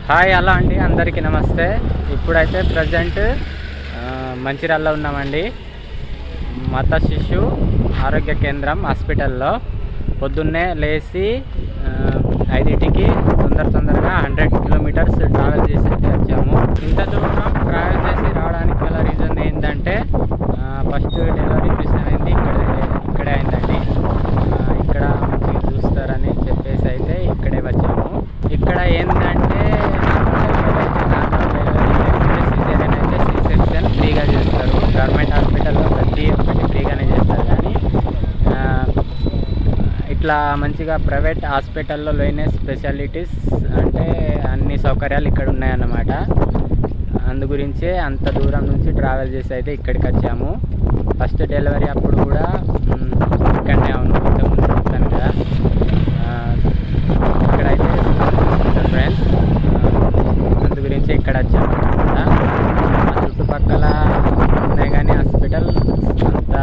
Hi hello అండి, అందరికీ నమస్తే. ఇప్పుడైతే ప్రజెంట్ మంచిర్యాలలో ఉన్నామండి. మత శిశు ఆరోగ్య కేంద్రం హాస్పిటల్లో. పొద్దున్నే లేచి 5కి తొందరగా 100 కిలోమీటర్స్ ట్రావెల్ చేసి వచ్చాము. ఇంత దూరం ట్రావెల్ చేసి రావడానికి గల రీజన్ ఏంటంటే ఫస్ట్ డెలివరీ చూసినది ఇక్కడే అయిందండి. ఇక్కడ మంచిగా చూస్తారని చెప్పేసి అయితే ఇక్కడే వచ్చాము. ఇక్కడ ఏంటంటే సిజేరియన్ అయితే సి సెక్షన్ ఫ్రీగా చేస్తారు. గవర్నమెంట్ హాస్పిటల్లో ప్రతి ఒక్కటి ఫ్రీగానే చేస్తారు. కానీ ఇట్లా మంచిగా ప్రైవేట్ హాస్పిటల్లో లేని స్పెషాలిటీస్ అంటే అన్ని సౌకర్యాలు ఇక్కడ ఉన్నాయన్నమాట. అందు గురించే అంత దూరం నుంచి ట్రావెల్ చేసి అయితే ఇక్కడికి వచ్చాము. ఫస్ట్ డెలివరీ అప్పుడు కూడా ఇక్కడనే ఇంతకుముందు చెప్తాను కదా, ఇక్కడైతే ఫ్రెండ్స్ అందు గురించి ఇక్కడ వచ్చాము అనమాట. చుట్టుపక్కల ఉన్నాయి కానీ హాస్పిటల్ అంత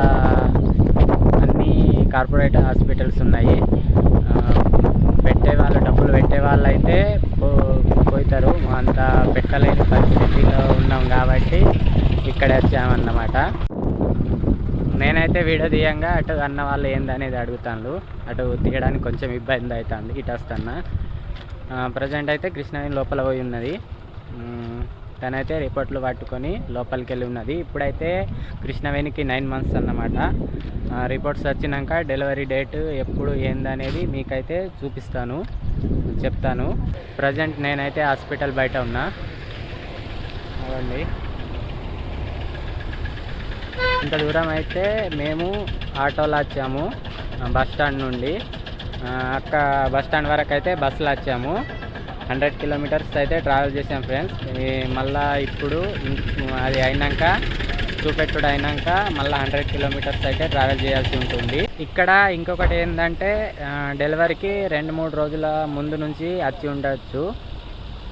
అన్నీ కార్పొరేట్ హాస్పిటల్స్ ఉన్నాయి. డబ్బులు పెట్టే వాళ్ళు అయితే పోతారు. అంత పెట్టలేని పరిస్థితిలో ఉన్నాం కాబట్టి ఇక్కడ వచ్చామన్నమాట. నేనైతే వీడియో తీయంగా అటు అన్న వాళ్ళు ఏందనేది అడుగుతాను. అటు తీయడానికి కొంచెం ఇబ్బంది అవుతుంది. ఇటు వస్తున్నా. ప్రజెంట్ అయితే కృష్ణవేణి లోపల పోయి ఉన్నది. తనైతే రిపోర్ట్లు పట్టుకొని లోపలికి వెళ్ళి ఉన్నది. ఇప్పుడైతే కృష్ణవేణికి 9 months అన్నమాట. రిపోర్ట్స్ వచ్చినాక డెలివరీ డేట్ ఎప్పుడు ఏందనేది మీకైతే చెప్తాను. ప్రజెంట్ నేనైతే హాస్పిటల్ బయట ఉన్నా. అవండి, ఇంత దూరం అయితే మేము ఆటోలో వచ్చాము. బస్ స్టాండ్ నుండి బస్ స్టాండ్ వరకు అయితే బస్సులో వచ్చాము. 100 kilometers అయితే ట్రావెల్ చేసాం ఫ్రెండ్స్. మళ్ళీ ఇప్పుడు అది అయినాక చూపెట్టుడు అయినాక మళ్ళీ 100 kilometers అయితే ట్రావెల్ చేయాల్సి ఉంటుంది. ఇక్కడ ఇంకొకటి ఏంటంటే డెలివరీకి 2-3 రోజుల ముందు నుంచి వచ్చి ఉండొచ్చు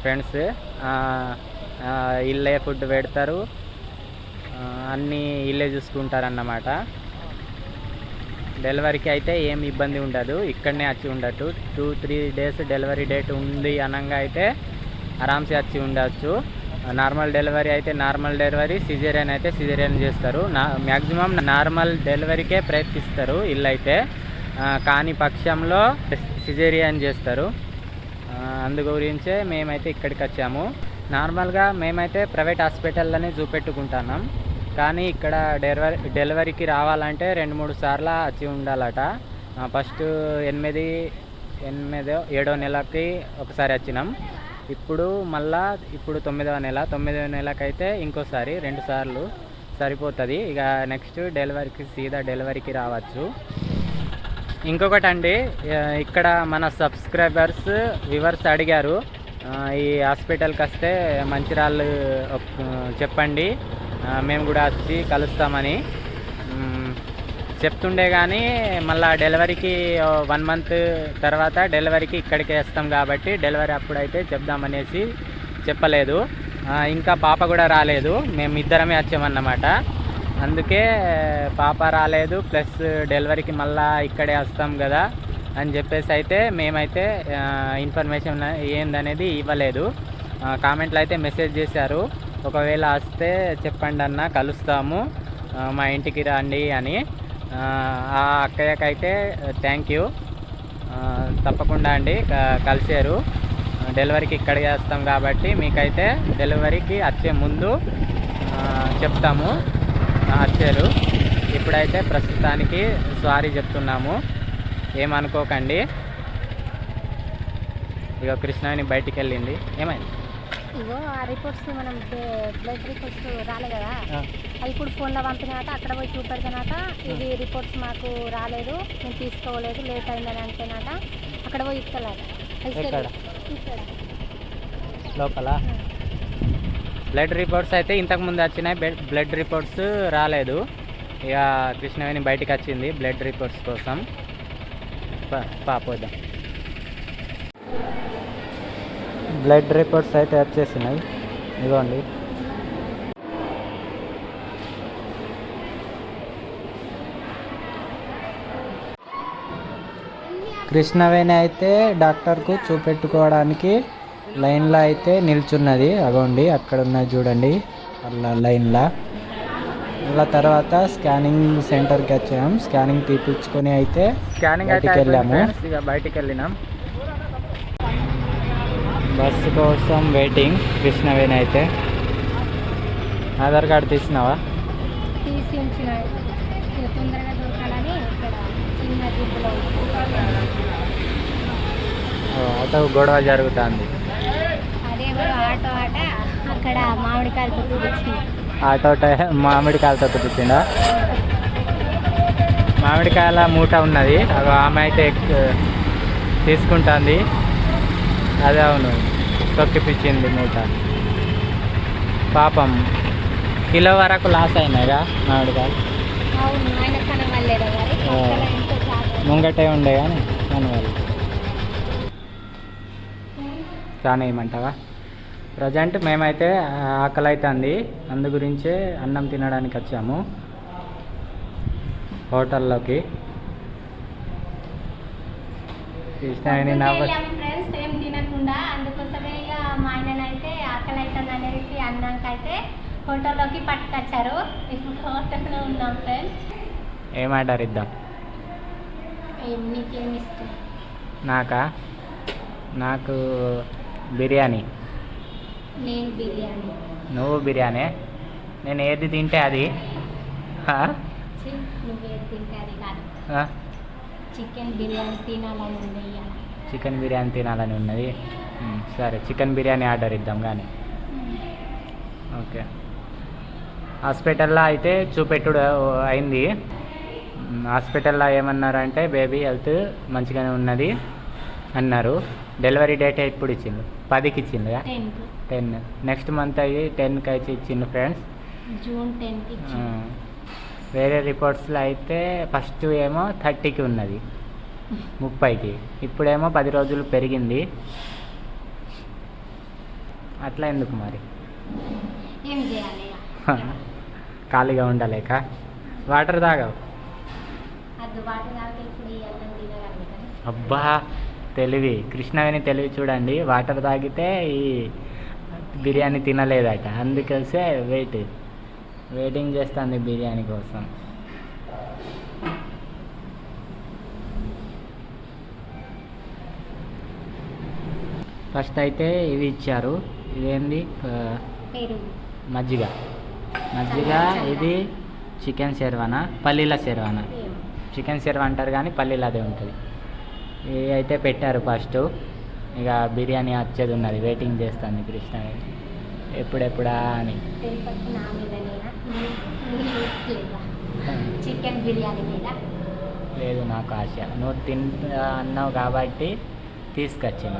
ఫ్రెండ్స్. ఇల్లే ఫుడ్ పెడతారు, అన్నీ ఇల్లే చూసుకుంటారన్నమాట. డెలివరీకి అయితే ఏం ఇబ్బంది ఉండదు. ఇక్కడనే వచ్చి ఉండొచ్చు. 2-3 days డెలివరీ డేట్ ఉంది అనగా అయితే ఆరామ్సే వచ్చి ఉండొచ్చు. నార్మల్ డెలివరీ అయితే నార్మల్ డెలివరీ, సిజేరియన్ అయితే సిజేరియన్ చేస్తారు. మ్యాక్సిమం నార్మల్ డెలివరీకే ప్రయత్నిస్తారు ఇల్లు అయితే. కాని పక్షంలో సిజేరియన్ చేస్తారు. అందు గురించే మేమైతే ఇక్కడికి వచ్చాము. నార్మల్గా మేమైతే ప్రైవేట్ హాస్పిటల్లోనే చూపెట్టుకుంటున్నాం. కానీ ఇక్కడ డెలివరీకి రావాలంటే 2-3 సార్లు వచ్చి ఉండాలట. ఫస్ట్ 7వ నెలకి ఒకసారి వచ్చినాం. ఇప్పుడు 9వ నెలకైతే ఇంకోసారి 2 సార్లు సరిపోతుంది. ఇక నెక్స్ట్ డెలివరీకి రావచ్చు. ఇంకొకటి అండి, ఇక్కడ మన సబ్స్క్రైబర్స్ వ్యూవర్స్ అడిగారు ఈ హాస్పిటల్కి వస్తే మంచిర్యాల చెప్పండి, మేము కూడా వచ్చి కలుస్తామని చెప్తుండే. కానీ మళ్ళీ డెలివరీకి 1 month తర్వాత డెలివరీకి ఇక్కడికి వస్తాం కాబట్టి డెలివరీ అప్పుడైతే చెప్దామనేసి చెప్పలేదు. ఇంకా పాప కూడా రాలేదు. మేము ఇద్దరమే వచ్చామన్నమాట. అందుకే పాప రాలేదు, ప్లస్ డెలివరీకి మళ్ళీ ఇక్కడే వస్తాం కదా అని చెప్పేసి అయితే మేమైతే ఇన్ఫర్మేషన్ ఏందనేది ఇవ్వలేదు. కామెంట్లో అయితే మెసేజ్ చేశారు, ఒకవేళ వస్తే చెప్పండి అన్న, కలుస్తాము, మా ఇంటికి రండి అని. ఆ అక్కయ్యకైతే థ్యాంక్ యూ. తప్పకుండా అండి కలిసారు. డెలివరీకి ఇక్కడికి వస్తాం కాబట్టి మీకైతే డెలివరీకి వచ్చే ముందు చెప్తాము. వచ్చారు. ఇప్పుడైతే ప్రస్తుతానికి సారీ చెప్తున్నాము, ఏమనుకోకండి. ఇక కృష్ణవేణి బయటికి వెళ్ళింది. ఏమైంది? ఇగో ఆ రిపోర్ట్స్ మనం బ్లడ్ రిపోర్ట్స్ రాలే కదా, అవి ఇప్పుడు ఫోన్లో పంపినాక అక్కడ పోయి చూపెడతానట. ఇది రిపోర్ట్స్ మాకు రాలేదు, మేము తీసుకోలేదు, లేట్ అయిందని అంటేనట. అక్కడ పోయి ఇస్తలేట లోపల. బ్లడ్ రిపోర్ట్స్ అయితే ఇంతకుముందు వచ్చినాయి, బ్లడ్ రిపోర్ట్స్ రాలేదు. ఇక కృష్ణవేణి బయటికి వచ్చింది బ్లడ్ రిపోర్ట్స్ కోసం. పోదాం. బ్లడ్ రిపోర్ట్స్ అయితే వచ్చేసినాయి, ఇదిగోండి. కృష్ణవేణి అయితే డాక్టర్కు చూపెట్టుకోవడానికి లైన్లో అయితే నిల్చున్నది, అగోండి అక్కడ ఉన్నది చూడండి అలా లైన్లో. అలా తర్వాత స్కానింగ్ సెంటర్కి వచ్చాము, స్కానింగ్ తీపించుకొని అయితే బయటికి వెళ్ళాము. ఇక బయటికి వెళ్ళినాం. బస్సు కోసం వెయిటింగ్. కృష్ణవేణి అయితే ఆధార్ కార్డు తీసినావా? తీసి ఉంచిన తొందరగా దొరకాలని ఇక్కడ చిన్న జిప్పులో ఆటో గొడవ జరుగుతుంది. అదే ఆటో ఆట అక్కడ మామిడికాయలతో కూర్చుంది. ఆటో మామిడికాయలతో కూర్చుందా? మామిడికాయల మూట ఉన్నది, అవి ఆమె అయితే తీసుకుంటుంది. అదే అవును, తొక్కిపించింది మూట. పాపం కిలో వరకు లాస్ అయినాయిగా మామిడికాయలు. అవును, ఆయన కనవల్లేదా మరి ముంగటే ఉండే కానీ కనవాలి. చాలా ఏమంటావా? ప్రజెంట్ మేమైతే ఆకలి అవుతుంది, అందు గురించే అన్నం తినడానికి వచ్చాము హోటల్లోకి. ఫ్రెండ్స్ ఏం తినకుండా, అందుకోసమే ఇక మా ఆయననైతే ఆకలి అవుతుంది అనేసి అన్నాకైతే హోటల్లోకి పట్టుకొచ్చారు. ఇప్పుడు హోటల్లో ఉన్నాం ఫ్రెండ్స్. ఏం ఆర్డర్ ఇద్దాం? నీకేమి ఇష్టం? నాకు బిర్యానీ. నేను బిర్యానీ. నువ్వు బిర్యానీ? నేను ఏది తింటే అది. నువ్వేది తింటే అది కాదు, చికెన్ బిర్యానీ తినాలని ఉంది. చికెన్ బిర్యానీ తినాలని ఉన్నది. సరే, చికెన్ బిర్యానీ ఆర్డర్ ఇద్దాం కానీ. ఓకే. హాస్పిటల్లో అయితే చూపెట్టుడు అయింది. హాస్పిటల్లో ఏమన్నారంటే బేబీ హెల్త్ మంచిగానే ఉన్నది అన్నారు. డెలివరీ డేట్ ఎప్పుడు ఇచ్చిండు? 10కి ఇచ్చిండు. 10 నెక్స్ట్ మంత్ అయ్యి 10కి అయితే ఇచ్చిండు ఫ్రెండ్స్. జూన్ 10కి. వేరే రిపోర్ట్స్లో అయితే ఫస్ట్ ఏమో 30కి ఉన్నది, 30కి. ఇప్పుడేమో 10 రోజులు పెరిగింది. అట్లా ఎందుకు మరి? ఏం చేయాలి? ఖాళీగా ఉండలేక. వాటర్ తాగావు? అబ్బా, తెలివి! కృష్ణవేణి తెలివి చూడండి. వాటర్ తాగితే ఈ బిర్యానీ తినలేదట, అందుకే వెయిటింగ్ చేస్తుంది బిర్యానీ కోసం. ఫస్ట్ అయితే ఇవి ఇచ్చారు. ఇదేంది? మజ్జిగ. ఇది చికెన్ షెర్వానా, పల్లీల షెర్వానా? చికెన్ షెర్వా అంటారు కానీ పల్లీలు అదే ఉంటుంది. ఇవి అయితే పెట్టారు ఫస్ట్. ఇక బిర్యానీ వచ్చేది ఉన్నది, వెయిటింగ్ చేస్తుంది కృష్ణవేణి ఎప్పుడెప్పుడా అని. చికెన్ బిర్యానీ మీద లేదు నాకు ఆశ. నువ్వు తింటా అన్నావు కాబట్టి తీసుకొచ్చిన,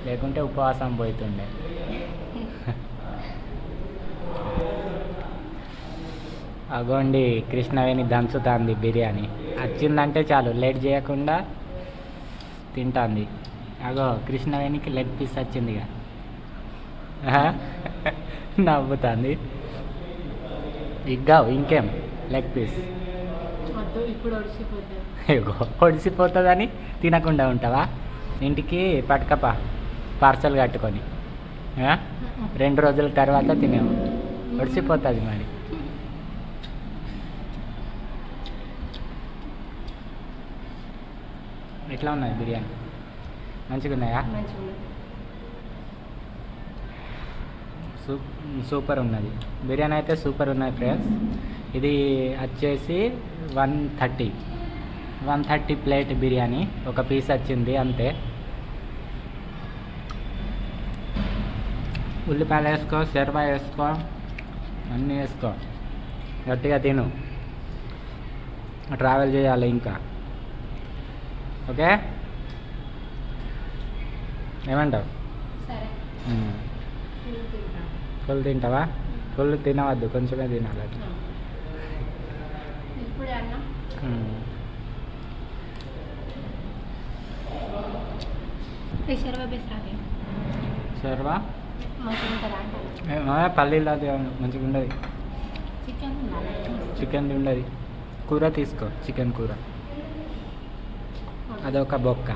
లేకుంటే ఉపవాసం పోతుండే. అగోండి కృష్ణవేణి దంచుతుంది బిర్యానీ. వచ్చిందంటే చాలు, లేట్ చేయకుండా తింటుంది. అగో కృష్ణవేణికి లెగ్ పీస్ వచ్చిందిగా, నవ్వుతుంది. ఇగ్గావు ఇంకేం లెగ్ పీస్? ఒడిసిపోతుందని తినకుండా ఉంటావా? ఇంటికి పట్టుకపా పార్సల్ కట్టుకొని, 2 రోజుల తర్వాత తినేవు. ఒడిసిపోతుంది మరి. ఎట్లా ఉన్నది బిర్యానీ? మంచిగా ఉన్నాయా? సూపర్ ఉన్నది బిర్యానీ అయితే, సూపర్ ఉన్నది ఫ్రెండ్స్. ఇది వచ్చేసి 130 ప్లేట్ బిర్యానీ. ఒక పీస్ వచ్చింది అంతే. ఉల్లిపాయలు వేసుకో, షెర్వా వేసుకో, అన్నీ వేసుకో, గట్టిగా తిను. ట్రావెల్ చేయాలి ఇంకా. ఓకే, ఏమంటావు? ఫుల్ తింటావా? ఫుల్ తినవద్దు, కొంచెమే తినాలి. షెర్వా పల్లీలు అది మంచిగా ఉండదు. చికెన్ ఉండదు. కూర తీసుకో, చికెన్ కూర, అదొక బొక్క.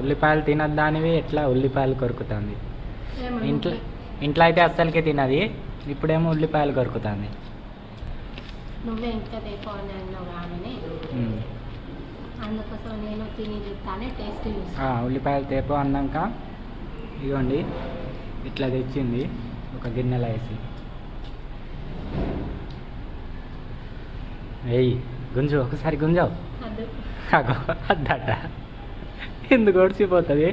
ఉల్లిపాయలు తినద్దానివి ఎట్లా ఉల్లిపాయలు కొరుకుతుంది. ఇంట్లో అయితే అస్సలకి తినది, ఇప్పుడేమో ఉల్లిపాయలు కొరుకుతుంది. నువ్వే ఇంకా తెపోని అన్నావు కానీ అందుకోసం నేను తిని చూస్తానే టేస్ట్ ఉల్లిపాయలు తేపో అన్నాక ఇదిగోండి ఇట్లా తెచ్చింది ఒక గిన్నెలో వేసి. ఏయ్ గుంజు, ఒకసారి గుంజావు అద్దట ఎందుకు ఓడిసిపోతుంది.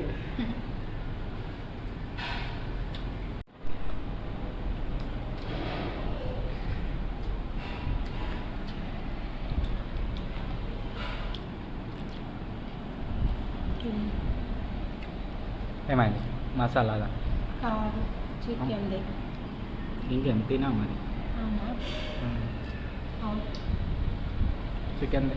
ఏమైంది మసాలాగా చికెన్ ఇంకేం తినా మరి చికెన్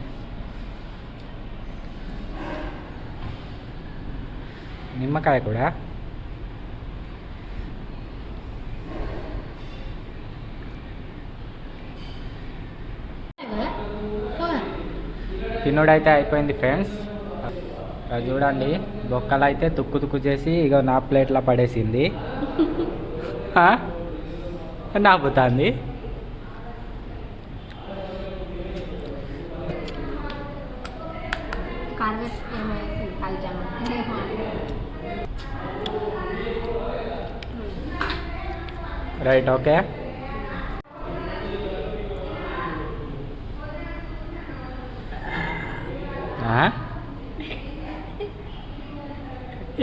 నిమ్మకాయ కూడా తినుడైతే అయిపోయింది ఫ్రెండ్స్. చూడండి బొక్కలు అయితే తుక్కు తుక్కు చేసి ఇక నా ప్లేట్లో పడేసింది, నాపుతుంది. Right okay.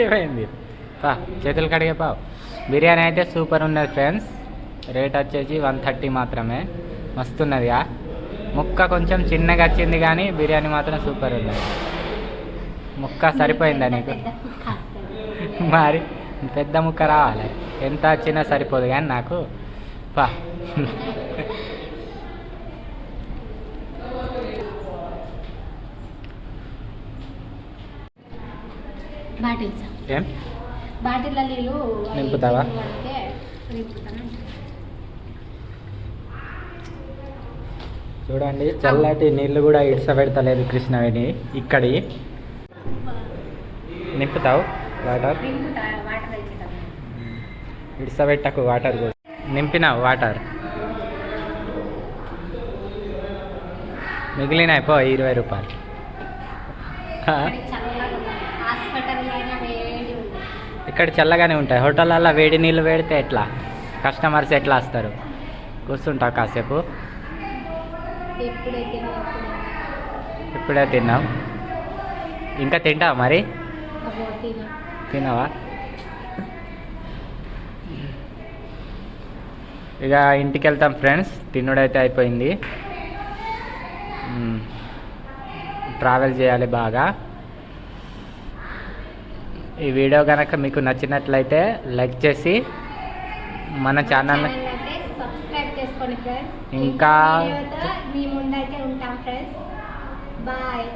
ఏమైంది చేతులు కడిగే పావు. బిర్యానీ అయితే సూపర్ ఉన్నది ఫ్రెండ్స్. రేట్ వచ్చేసి 130 మాత్రమే. మస్తున్నది. ముక్క కొంచెం చిన్నగా వచ్చింది కానీ బిర్యానీ మాత్రం సూపర్ ఉన్నది. ముక్క సరిపోయిందా నీకు? మరి పెద్ద ముక్క రావాలి, ఎంత వచ్చినా సరిపోదు కానీ నాకు. పా ఏం బాటిల్లో నీళ్ళు నింపుతావా? చూడండి చల్లటి నీళ్ళు కూడా ఇడ్సబెడతలేదు కృష్ణవేణి. ఇక్కడి నింపుతావు వాటర్, ఇడ్సబెట్టకు వాటర్ కూడా. నింపినావు వాటర్, మిగిలినాయి పో 20 రూపాయలు. ఇక్కడ చల్లగానే ఉంటాయి. హోటళ్ళల్లో వేడి నీళ్ళు పెడితే ఎట్లా, కస్టమర్స్ ఎట్లా వస్తారు? కూర్చుంటావు కాసేపు. ఇప్పుడే తిన్నావు, ఇంకా తింటావా మరి? తినవా? ఇక ఇంటికి వెళ్తాం ఫ్రెండ్స్. తినుడైతే అయిపోయింది. ట్రావెల్ చేయాలి బాగా. ఈ వీడియో కనుక మీకు నచ్చినట్లయితే లైక్ చేసి మన ఛానల్ని సబ్స్క్రైబ్ చేసుకోండి ఫ్రెండ్స్. ఇంకా మీ ముందైతే ఉంటాం ఫ్రెండ్స్. బాయ్.